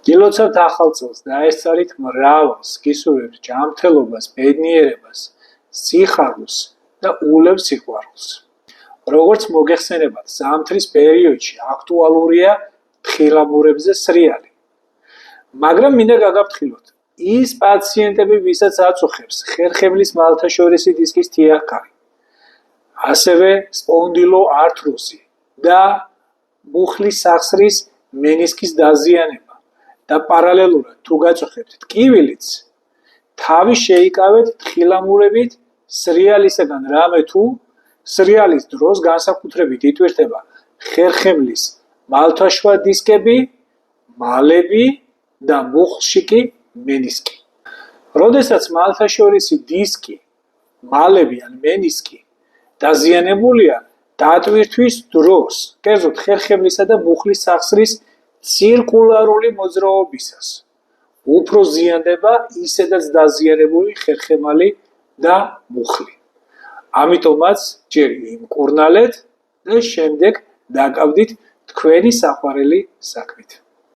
გილოცავთ ახალ წელს და ესწარით მრავალ სქესურებს, ჯანმრთელობას, ბედნიერებას, სიხარულს და ულევ სიყვარულს. როგორც მოგეხსენებათ, ზამთრის პერიოდში აქტუალურია თხილამურებზე სრიალი. მაგრამ მინდა გაგაფრთხილოთ, ის პაციენტები, ვისაც აწუხებს ხერხემლის მალთაშორისი დისკის თიაქარი, ასევე სპონდილოართროზი და მუხლის სახსრის მენისკის დაზიანება და პარალელურად თუ გაწუხებთ ტკივილიც, თავი შეიკავეთ თხილამურებით სრიალისაგან, რამე თუ სრიალის დროს განსაკუთრებით იტვირთება ხერხემლის მალთაშუა დისკები, მალები და მუხლში კი მენისკი. როდესაც მალთაშორისი დისკი, მალები ან მენისკი დაზიანებულია, დატვირთვის დროს, კერძოდ ხერხემლისა და მუხლის სახსრის ცირკულარული მოძრაობისას, უფრო ზიანდება ისედაც დაზიანებული ხერხემალი და მუხლი. ამიტომაც ჯერ იმკურნალეთ და შემდეგ დაკავდით თქვენი საყვარელი საქმით.